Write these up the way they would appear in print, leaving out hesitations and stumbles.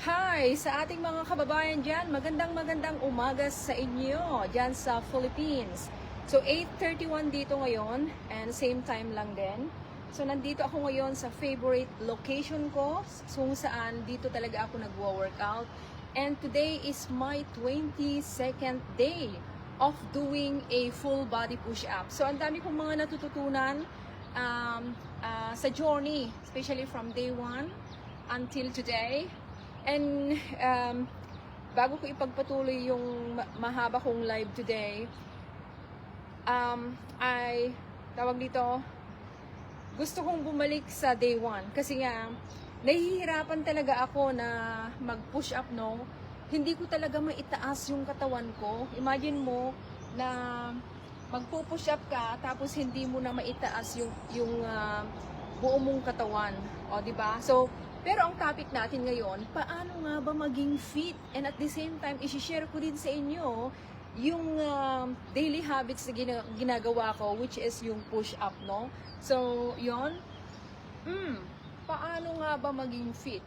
Hi sa ating mga kababayan dyan. Magandang umaga sa inyo dyan sa Philippines. So 8:31 dito ngayon and same time lang din. So nandito ako ngayon sa favorite location ko kung saan dito talaga ako nagwo-workout. And today is my 22nd day of doing a full body push-up. So ang dami kong mga natututunan sa journey, especially from day 1 until today. And bago ko ipagpatuloy yung mahaba kong live today, ay tawag dito, gusto kong bumalik sa day 1 kasi nga nahihirapan talaga ako na mag-push up, no? Hindi ko talaga maitaas yung katawan ko. Imagine mo na magpo-push up ka tapos hindi mo na maitaas yung buo mong katawan, o di ba? So pero ang topic natin ngayon, paano nga ba maging fit? And at the same time, i-share ko din sa inyo yung daily habits na ginagawa ko, which is yung push-up, no? So, yon. Paano nga ba maging fit?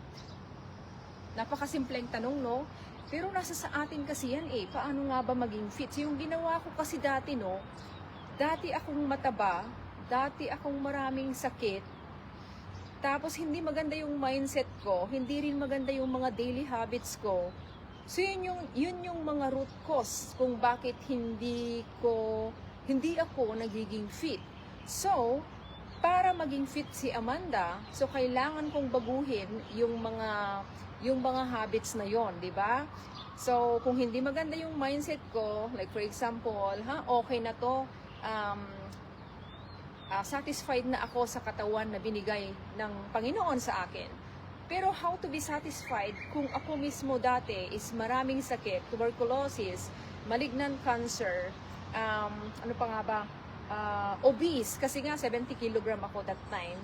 Napakasimpleng tanong, no? Pero nasa sa atin kasi yan eh, paano nga ba maging fit? So, yung ginawa ko kasi dati, no? Dati akong mataba, dati akong maraming sakit, tapos hindi maganda yung mindset ko, hindi rin maganda yung mga daily habits ko. So yun yung mga root cause kung bakit hindi ako nagiging fit. So, para maging fit si Amanda, so kailangan kong baguhin yung mga habits na yon, di ba? So, kung hindi maganda yung mindset ko, like for example, okay na to, satisfied na ako sa katawan na binigay ng Panginoon sa akin. Pero how to be satisfied kung ako mismo dati is maraming sakit, tuberculosis, malignant cancer, ano pa nga ba, obese, kasi nga 70 kilogram ako that time.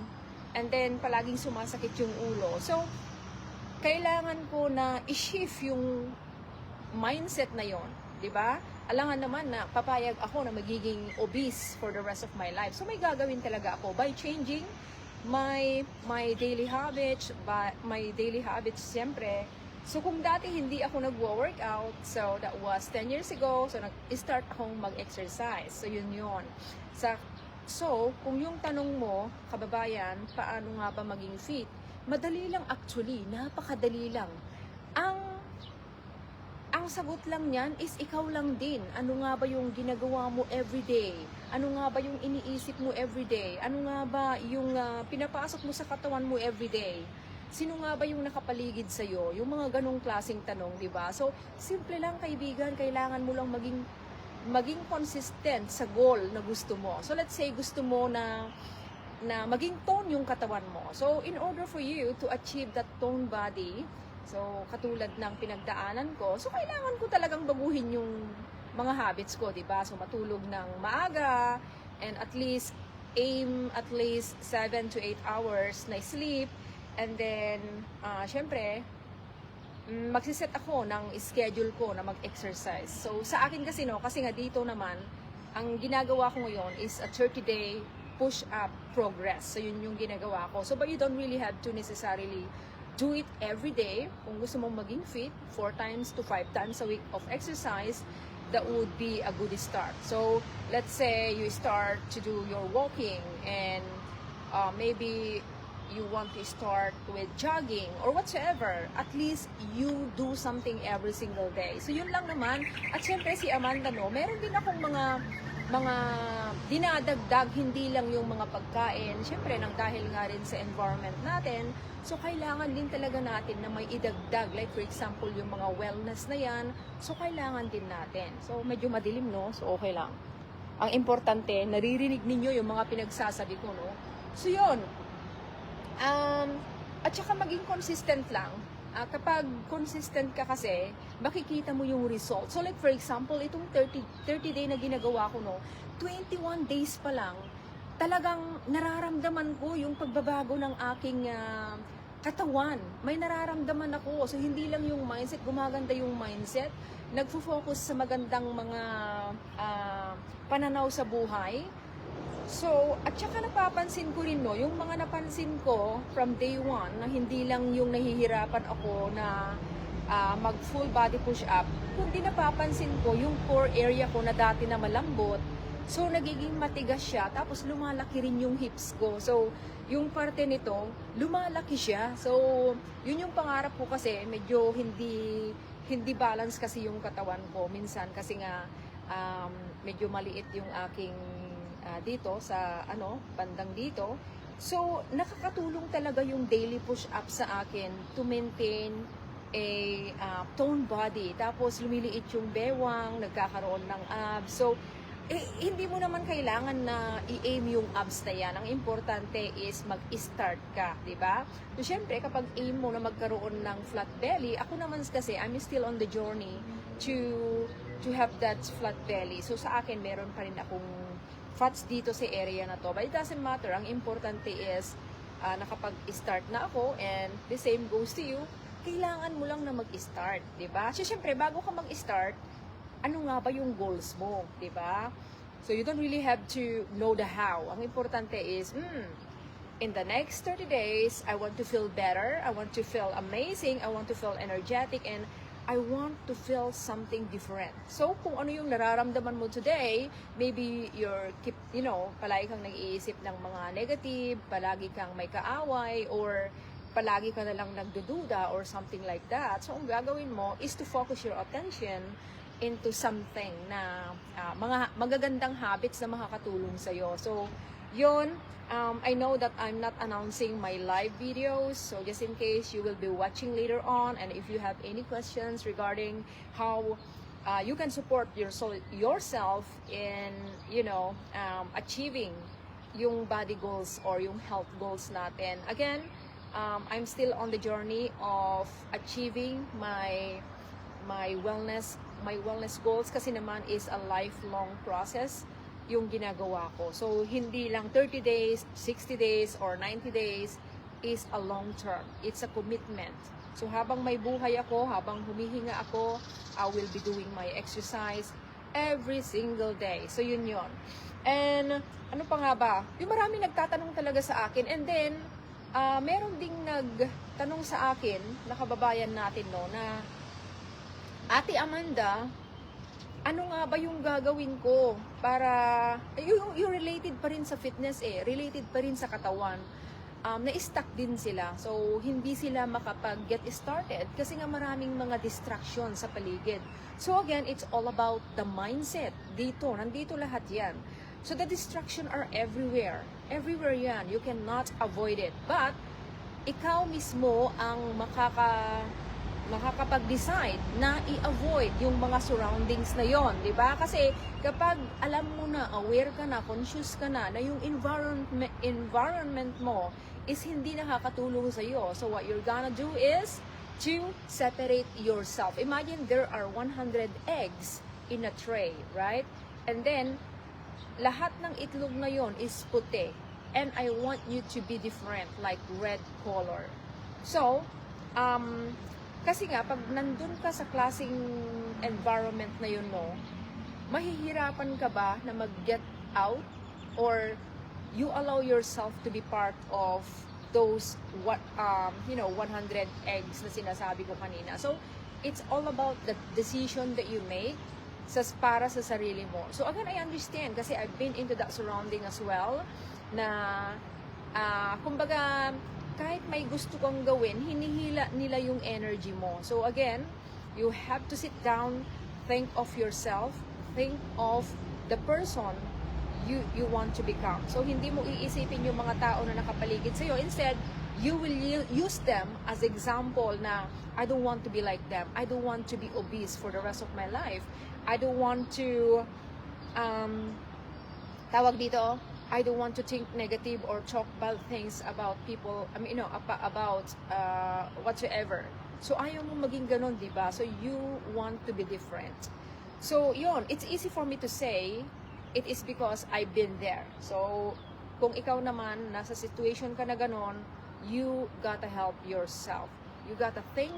And then palaging sumasakit yung ulo. So, kailangan ko na i-shift yung mindset na yon, di ba? Alangan naman na papayag ako na magiging obese for the rest of my life. So may gagawin talaga ako by changing my daily habits, siyempre. So kung dati hindi ako nagwo-workout, so that was 10 years ago, so nag-start akong mag-exercise. So yun. So kung yung tanong mo, kababayan, paano nga ba maging fit? Madali lang actually, napakadali lang. Ang sagot lang niyan is ikaw lang din. Ano nga ba yung ginagawa mo everyday? Ano nga ba yung iniisip mo everyday? Ano nga ba yung pinapasok mo sa katawan mo everyday? Sino nga ba yung nakapaligid sa'yo? Yung mga ganong klaseng tanong, di ba? So, simple lang kaibigan, kailangan mo lang maging consistent sa goal na gusto mo. So, let's say gusto mo na maging tone yung katawan mo. So, in order for you to achieve that tone body, so, katulad ng pinagdaanan ko, so kailangan ko talagang baguhin yung mga habits ko, di ba? So, matulog ng maaga and at least aim at least 7 to 8 hours na sleep. And then, syempre, magsiset ako ng schedule ko na mag-exercise. So, sa akin kasi, no, kasi nga dito naman, ang ginagawa ko ngayon is a 30-day push-up progress. So, yun yung ginagawa ko. So, but you don't really have to necessarily do it every day. Kung gusto mong maging fit, 4 times to 5 times a week of exercise, that would be a good start. So, let's say you start to do your walking and maybe you want to start with jogging or whatsoever. At least you do something every single day. So, yun lang naman. At syempre si Amanda, no, meron din akong mga dinadagdag, hindi lang yung mga pagkain. Syempre, nang dahil nga rin sa environment natin, so kailangan din talaga natin na may idagdag. Like for example, yung mga wellness na yan, so kailangan din natin. So medyo madilim, no? So okay lang. Ang importante, naririnig ninyo yung mga pinagsasabi ko, no? So yun. At saka maging consistent lang. Kapag consistent ka kasi, makikita mo yung result. So like for example, itong 30 day na ginagawa ko, no, 21 days pa lang, talagang nararamdaman ko yung pagbabago ng aking katawan. May nararamdaman ako. So hindi lang yung mindset, gumaganda yung mindset. Nagfo-focus sa magandang mga pananaw sa buhay. So, at saka napapansin ko rin, no, yung mga napansin ko from day one, na hindi lang yung nahihirapan ako na mag full body push up, kundi napapansin ko yung core area ko na dati na malambot, so nagiging matigas siya, tapos lumalaki rin yung hips ko. So, yung parte nito, lumalaki siya. So, yun yung pangarap ko kasi medyo hindi balance kasi yung katawan ko minsan kasi nga medyo maliit yung aking dito sa bandang dito. So, nakakatulong talaga yung daily push-up sa akin to maintain a toned body. Tapos, lumiliit yung bewang, nagkakaroon ng abs. So, hindi mo naman kailangan na i-aim yung abs na yan. Ang importante is mag-start ka, di ba? So, syempre, kapag aim mo na magkaroon ng flat belly, ako naman kasi, I'm still on the journey to have that flat belly. So, sa akin, meron pa rin akong fats dito sa area na to. But it doesn't matter. Ang importante is nakapag-start na ako, and the same goes to you. Kailangan mo lang na mag-start, di ba? So, syempre, bago ka mag-start, ano nga ba yung goals mo, di ba? So, you don't really have to know the how. Ang importante is, in the next 30 days, I want to feel better, I want to feel amazing, I want to feel energetic, and I want to feel something different. So, kung ano yung nararamdaman mo today, maybe palagi kang nag-iisip ng mga negative, palagi kang may kaaway, or palagi ka na lang nagdududa, or something like that. So, ang gagawin mo is to focus your attention into something na mga magagandang habits na makakatulong sa'yo. So, yun, I know that I'm not announcing my live videos, so just in case you will be watching later on, and if you have any questions regarding how you can support yourself in, achieving yung body goals or yung health goals natin. Again, I'm still on the journey of achieving my wellness goals, kasi naman is a lifelong process yung ginagawa ko. So, hindi lang 30 days, 60 days, or 90 days is a long term. It's a commitment. So, habang may buhay ako, habang humihinga ako, I will be doing my exercise every single day. So, yun. And, ano pa nga ba? Yung marami nagtatanong talaga sa akin. And then, meron ding nagtanong sa akin, na kababayan natin, no, na, Ate Amanda, ano nga ba yung gagawin ko para, yung related pa rin sa fitness related pa rin sa katawan, na-stuck din sila. So, hindi sila makapag-get started kasi nga maraming mga distraction sa paligid. So, again, it's all about the mindset. Nandito lahat yan. So, the distraction are everywhere. Everywhere yan. You cannot avoid it. But, ikaw mismo ang makakapag-decide na i-avoid yung mga surroundings na yon, di ba? Kasi kapag alam mo na, aware ka na, conscious ka na yung environment mo is hindi nakakatulong sa iyo. So what you're gonna do is to separate yourself. Imagine there are 100 eggs in a tray, right? And then lahat ng itlog na yon is puti. And I want you to be different, like red color. So, kasi nga, pag nandun ka sa klaseng environment na yun, no, mahihirapan ka ba na mag-get out? Or you allow yourself to be part of those 100 eggs na sinasabi ko kanina. So, it's all about the decision that you make para sa sarili mo. So, again, I understand kasi I've been into that surrounding as well na, kumbaga, kahit may gusto kang gawin, hinihila nila yung energy mo. So again, you have to sit down, think of yourself, think of the person you want to become. So hindi mo iisipin yung mga tao na nakapaligid sa'yo. Instead, you will use them as example na, I don't want to be like them. I don't want to be obese for the rest of my life. I don't want to, I don't want to think negative or talk bad things about people, about whatsoever. So, ayaw mo maging ganon, di ba? So, you want to be different. So, yun, it's easy for me to say, it is because I've been there. So, kung ikaw naman, nasa situation ka na ganon, you gotta help yourself. You gotta think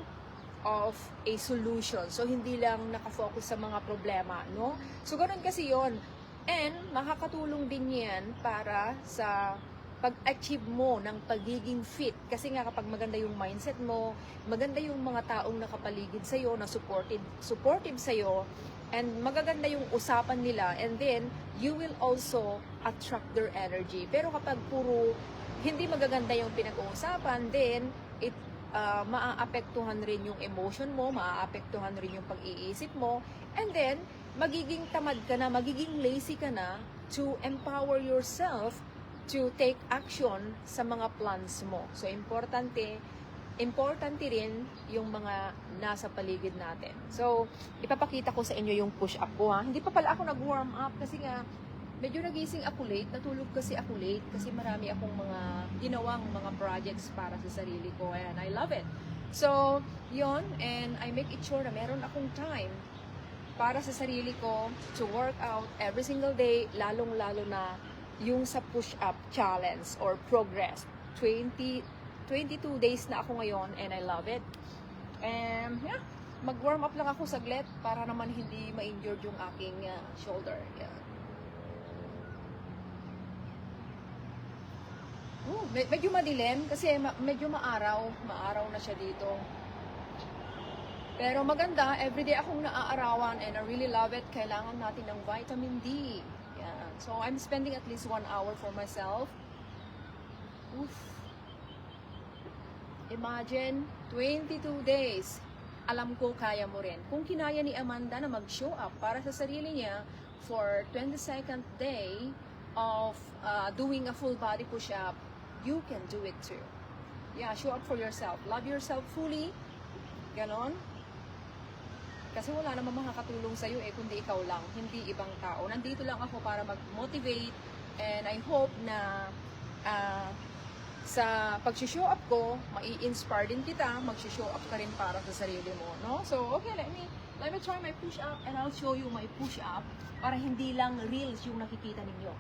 of a solution. So, hindi lang nakafocus sa mga problema, no? So, ganon kasi yun. And makakatulong din yan para sa pag-achieve mo ng pagiging fit. Kasi nga kapag maganda yung mindset mo, maganda yung mga taong nakapaligid sa'yo, na supportive sa'yo, and magaganda yung usapan nila, and then you will also attract their energy. Pero kapag puro hindi magaganda yung pinag-uusapan, then it maaapektuhan rin yung emotion mo, maaapektuhan rin yung pag-iisip mo, and then magiging tamad ka na, magiging lazy ka na to empower yourself to take action sa mga plans mo. So, importante rin yung mga nasa paligid natin. So, ipapakita ko sa inyo yung push-up ko, ha. Hindi pa pala ako nag-warm up kasi nga, medyo nagising ako late, natulog kasi ako late kasi marami akong mga ginawang mga projects para sa sarili ko, and I love it. So, yon, and I make it sure na meron akong time para sa sarili ko to work out every single day, lalong-lalo na yung sa push-up challenge or progress. 22 days na ako ngayon, and I love it. And yeah, mag-warm up lang ako saglit para naman hindi ma-injured yung aking shoulder. Yeah. Medyo madilim kasi medyo maaraw na siya dito. Pero maganda, everyday akong naaarawan, and I really love it. Kailangan natin ng vitamin D. Yeah. So I'm spending at least 1 hour for myself. Oof. Imagine, 22 days. Alam ko kaya mo rin. Kung kinaya ni Amanda na mag-show up para sa sarili niya for 22nd day of doing a full body push-up, you can do it too. Yeah, show up for yourself. Love yourself fully. Ganon. Kasi wala namang makakatulong sa'yo kundi ikaw lang, hindi ibang tao. Nandito lang ako para mag-motivate, and I hope na sa pag-show up ko, mai-inspire din kita, mag-show up ka rin para sa sarili mo, no? So, okay, let me try my push-up, and I'll show you my push-up para hindi lang reels yung nakikita ninyo.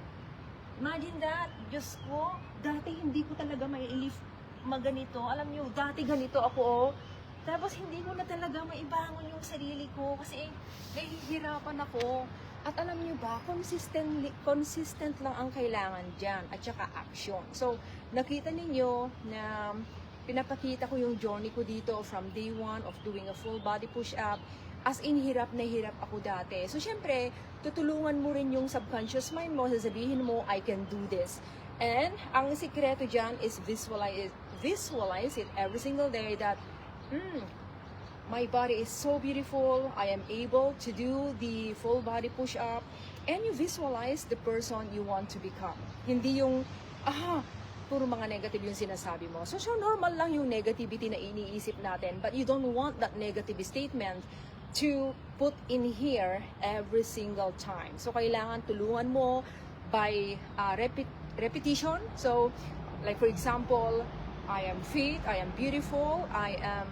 Imagine that, Diyos ko, dati hindi ko talaga mai-lift maganito. Alam nyo, dati ganito ako, tapos hindi ko na talaga maibangon yung sarili ko kasi nahihirapan ako. At alam niyo ba, consistent lang ang kailangan dyan, at saka action. So, nakita ninyo na pinapakita ko yung journey ko dito from day 1 of doing a full body push-up. As in, hirap na hirap ako dati. So, syempre, tutulungan mo rin yung subconscious mind mo, sasabihin mo, I can do this. And, ang sikreto dyan is visualize it every single day that my body is so beautiful, I am able to do the full body push-up, and you visualize the person you want to become. Hindi yung, puro mga negative yung sinasabi mo. So normal lang yung negativity na iniisip natin, but you don't want that negative statement to put in here every single time. So kailangan tulungan mo by repetition. So, like for example, I am fit, I am beautiful, I am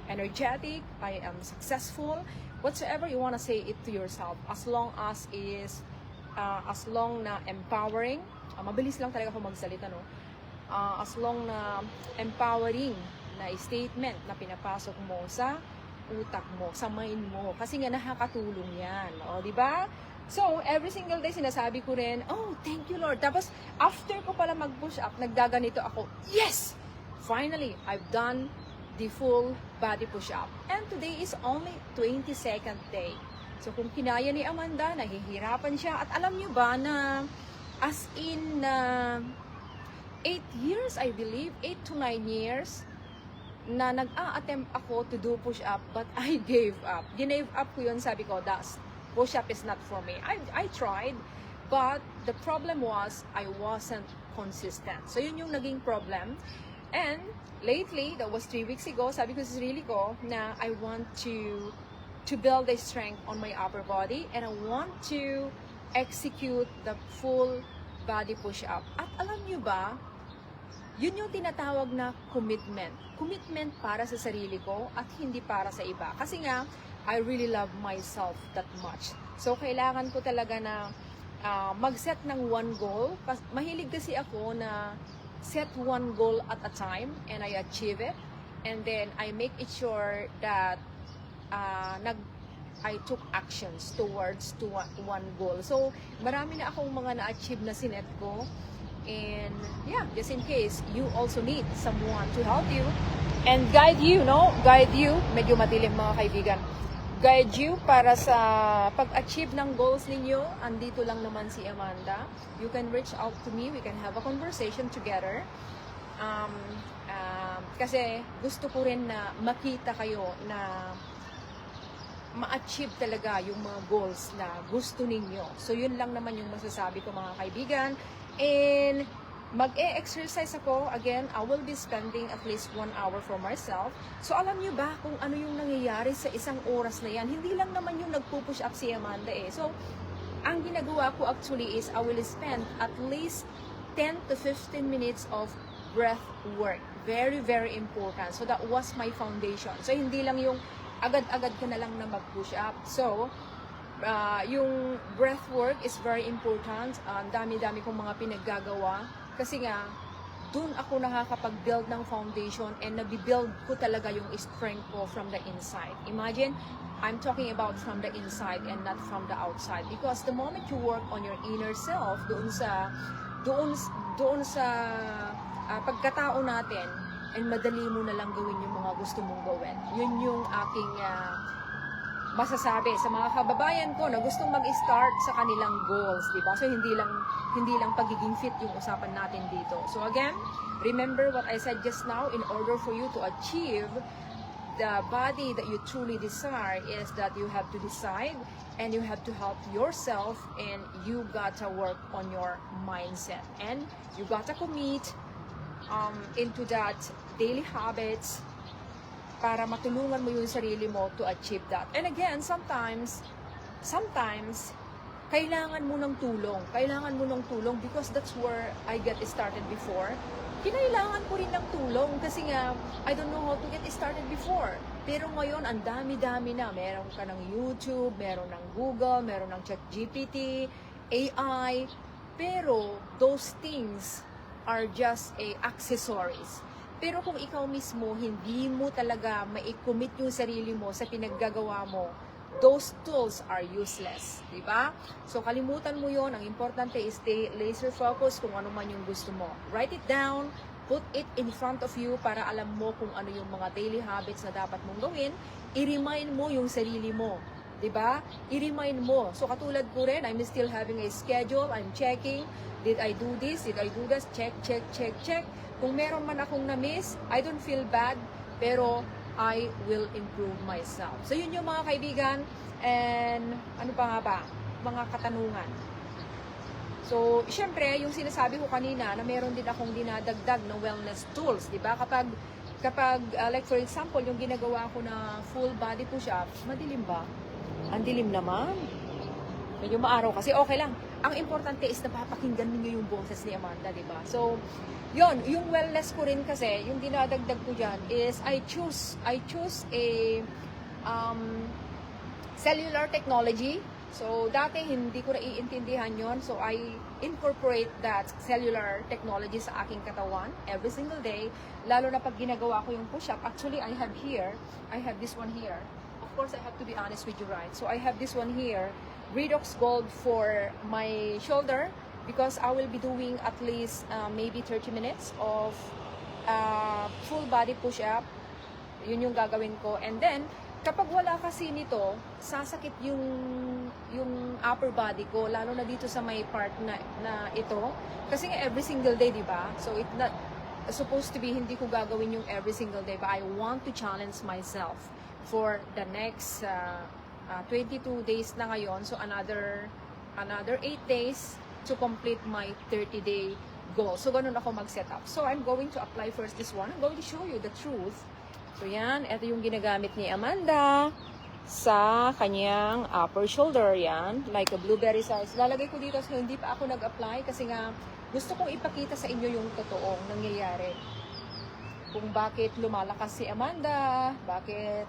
energetic, I am successful. Whatsoever you want to say it to yourself, as long na empowering, mabilis lang talaga ako magsalita, no? As long na empowering na statement na pinapasok mo sa utak mo, sa mind mo, kasi nga nakakatulong yan, o, di ba? So, every single day sinasabi ko rin, oh, thank you Lord. Tapos, after ko pala mag-push up, naggaganito ako, yes! Finally, I've done the full body push-up. And today is only 22nd day. So, kung kinaya ni Amanda, nahihirapan siya. At alam niyo ba na, as in 8 years, I believe, 8 to 9 years, na nag-a-attempt ako to do push-up, but I gave up. Ginave up ko yun, sabi ko, push-up is not for me. I tried, but the problem was, I wasn't consistent. So, yun yung naging problem. And, lately, that was 3 weeks ago, sabi ko sa sarili ko na I want to build the strength on my upper body, and I want to execute the full body push-up. At alam nyo ba, yun yung tinatawag na commitment. Commitment para sa sarili ko at hindi para sa iba. Kasi nga, I really love myself that much. So, kailangan ko talaga na mag-set ng one goal. Mahilig kasi ako na set one goal at a time and I achieve it. And then, I make it sure that I took actions towards to one goal. So, marami na akong mga na-achieve na sinet ko. And yeah, just in case you also need someone to help you and guide you, no? Guide you, medyo madilim mga kaibigan. Guide you para sa pag-achieve ng goals ninyo. Andito lang naman si Amanda. You can reach out to me. We can have a conversation together. Kasi gusto ko rin na makita kayo na ma-achieve talaga yung mga goals na gusto ninyo. So, yun lang naman yung masasabi ko mga kaibigan. And mag-e-exercise ako. Again, I will be spending at least 1 hour for myself. So, alam nyo ba kung ano yung nangyayari sa isang oras na yan? Hindi lang naman yung nagpo-push up si Amanda eh. So, ang ginagawa ko actually is I will spend at least 10 to 15 minutes of breath work. Very, very important. So, that was my foundation. So, hindi lang yung agad-agad ka na lang na mag-push up. So, yung breath work is very important. Dami-dami kong mga pinaggagawa. Kasi nga, dun ako nakakapag-build ng foundation and nabibuild ko talaga yung strength ko from the inside. Imagine, I'm talking about from the inside and not from the outside. Because the moment you work on your inner self, doon sa pagkatao natin, and madali mo na lang gawin yung mga gusto mong gawin. Yun yung aking masasabi sa mga kababayan ko na gustong mag-start sa kanilang goals, di ba? So hindi lang pagiging fit yung usapan natin dito. So again, remember what I said just now, in order for you to achieve the body that you truly desire is that you have to decide and you have to help yourself, and you gotta work on your mindset, and you gotta commit into that daily habits para matulungan mo yung sarili mo to achieve that. And again, sometimes kailangan mo ng tulong. Kailangan mo ng tulong because that's where I get started before. Kinailangan ko rin ng tulong kasi nga I don't know how to get started before. Pero ngayon, ang dami-dami na. Meron ka ng YouTube, meron ng Google, meron ng ChatGPT, AI. Pero those things are just accessories. Pero kung ikaw mismo, hindi mo talaga ma-commit yung sarili mo sa pinaggagawa mo, those tools are useless. Diba? So, kalimutan mo yon. Ang importante is stay laser focus kung ano man yung gusto mo. Write it down, put it in front of you para alam mo kung ano yung mga daily habits na dapat mong gawin. I-remind mo yung sarili mo. Diba? I-remind mo. So, katulad ko rin, I'm still having a schedule. I'm checking. Did I do this? Did I do this? Check, check, check, check. Kung meron man akong na-miss, I don't feel bad, pero I will improve myself. So, yun yung mga kaibigan. And, ano pa nga ba? Mga katanungan. So, syempre, yung sinasabi ko kanina na meron din akong dinadagdag na wellness tools, di ba? Kapag like for example, yung ginagawa ko na full body push-up, madilim ba? Ang dilim naman. Medyo maaraw kasi okay lang. Ang importante is napapakinggan niyo yung boses ni Amanda, di ba? So, yun, yung wellness ko rin kasi, yung dinadagdag ko dyan is I choose a cellular technology. So, dati hindi ko naiintindihan yon. So, I incorporate that cellular technology sa aking katawan every single day. Lalo na pag ginagawa ko yung push-up. Actually, I have this one here. Of course, I have to be honest with you, right? So, I have this one here. Redox Gold for my shoulder because I will be doing at least maybe 30 minutes of full body push-up. Yun yung gagawin ko. And then, kapag wala kasi nito, sasakit yung upper body ko, lalo na dito sa may part na ito. Kasi nga every single day, di ba? So, it's not supposed to be, hindi ko gagawin yung every single day, but I want to challenge myself for the next 22 days na ngayon. So, another 8 days to complete my 30-day goal. So, ganun ako mag-set up. So, I'm going to apply first this one. I'm going to show you the truth. So, yan. Ito yung ginagamit ni Amanda sa kanyang upper shoulder. Yan. Like a blueberry size. Lalagay ko dito so hindi pa ako nag-apply kasi nga gusto kong ipakita sa inyo yung totoong nangyayari. Kung bakit lumalakas si Amanda, bakit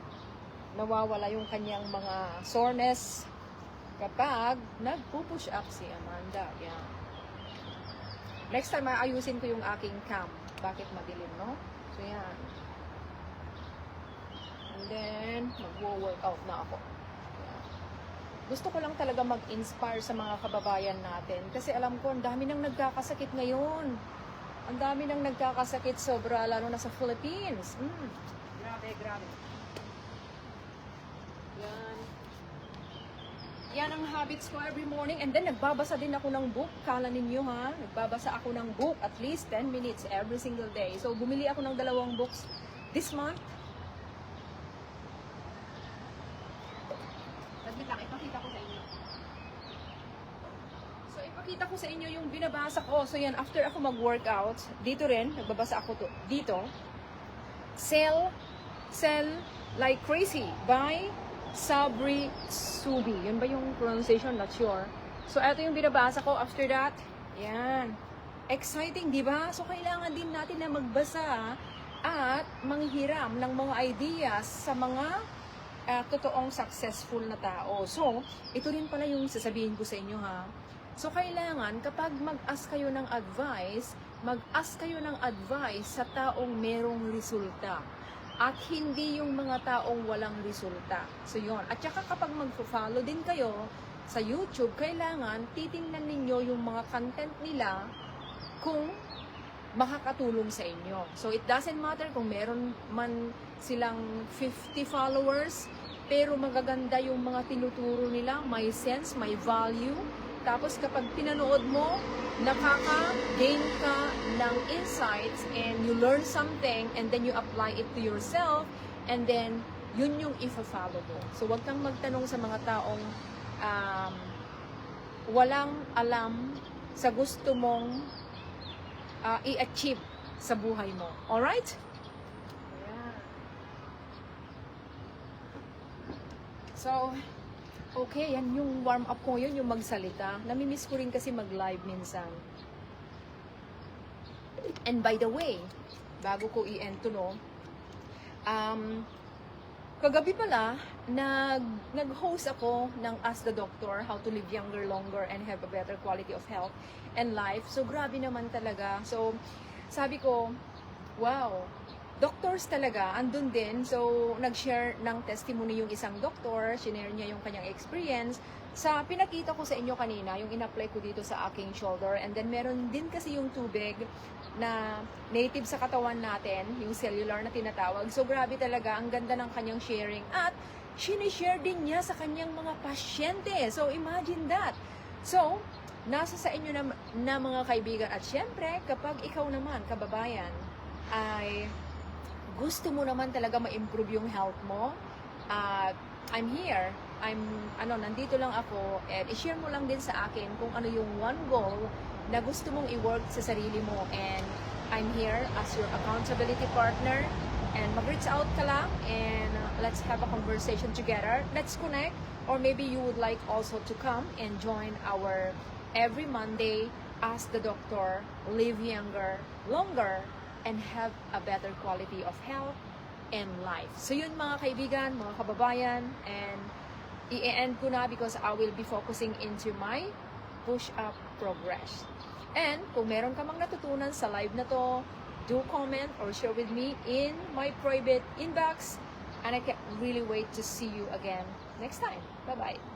nawawala yung kanyang mga soreness kapag nagpo-push up si Amanda. Yan. Next time, ayusin ko yung aking cam. Bakit madilim, no? So, yan. And then, magwo-workout na ako. Yan. Gusto ko lang talaga mag-inspire sa mga kababayan natin. Kasi alam ko, ang dami nang nagkakasakit ngayon. Ang dami nang nagkakasakit sobra, lalo na sa Philippines. Grabe, grabe. Yan. Yan ang habits ko every morning. And then, nagbabasa din ako ng book. Kala ninyo ha, nagbabasa ako ng book at least 10 minutes every single day. So, bumili ako ng 2 books this month. Ipakita ko sa inyo. So, ipakita ko sa inyo yung binabasa ko. So, yan, after ako mag-workout, dito rin, nagbabasa ako dito. Sell Like Crazy by Sabri Subi. Yun ba yung pronunciation? Not sure. So, ito yung binabasa ko. After that, yan. Exciting, di ba? So, kailangan din natin na magbasa at manghiram ng mga ideas sa mga totoong successful na tao. So, ito rin pala yung sasabihin ko sa inyo ha. So, kailangan kapag mag-ask kayo ng advice, mag-ask kayo ng advice sa taong merong resulta. At hindi yung mga taong walang resulta. So, yun. At saka kapag mag-follow din kayo sa YouTube, kailangan titingnan ninyo yung mga content nila kung makakatulong sa inyo. So, it doesn't matter kung meron man silang 50 followers, pero magaganda yung mga tinuturo nila, may sense, may value. Tapos kapag pinanood mo, nakaka-gain ka ng insights and you learn something and then you apply it to yourself and then yun yung ifa-follow mo. So, wag kang magtanong sa mga taong walang alam sa gusto mong i-achieve sa buhay mo. Alright? So, okay, yan yung warm-up ko yun, yung magsalita. Namimiss ko rin kasi mag-live minsan. And by the way, bago ko i-end to, no, kagabi pala, nag-host ako ng Ask the Doctor, How to Live Younger, Longer, and Have a Better Quality of Health and Life. So, grabe naman talaga. So, sabi ko, wow, doctors talaga, andun din. So, nag-share ng testimony yung isang doktor, shinare niya yung kanyang experience. Sa pinakita ko sa inyo kanina, yung in-apply ko dito sa aking shoulder. And then, meron din kasi yung tubig na native sa katawan natin, yung cellular na tinatawag. So, grabe talaga, ang ganda ng kanyang sharing. At, sinishare din niya sa kanyang mga pasyente. So, imagine that. So, nasa sa inyo na mga kaibigan. At syempre, kapag ikaw naman, kababayan, ay gusto mo naman talaga ma-improve yung health mo, I'm here. Nandito lang ako, and i-share mo lang din sa akin kung ano yung one goal na gusto mong i-work sa sarili mo. And I'm here as your accountability partner. And mag-reach out ka lang, and let's have a conversation together. Let's connect. Or maybe you would like also to come and join our every Monday, Ask the Doctor, Live Younger, Longer, and have a better quality of health and life. So yun mga kaibigan, mga kababayan, and i-end ko na because I will be focusing into my push-up progress. And kung meron ka mang natutunan sa live na to, do comment or share with me in my private inbox, and I can't really wait to see you again next time. Bye-bye.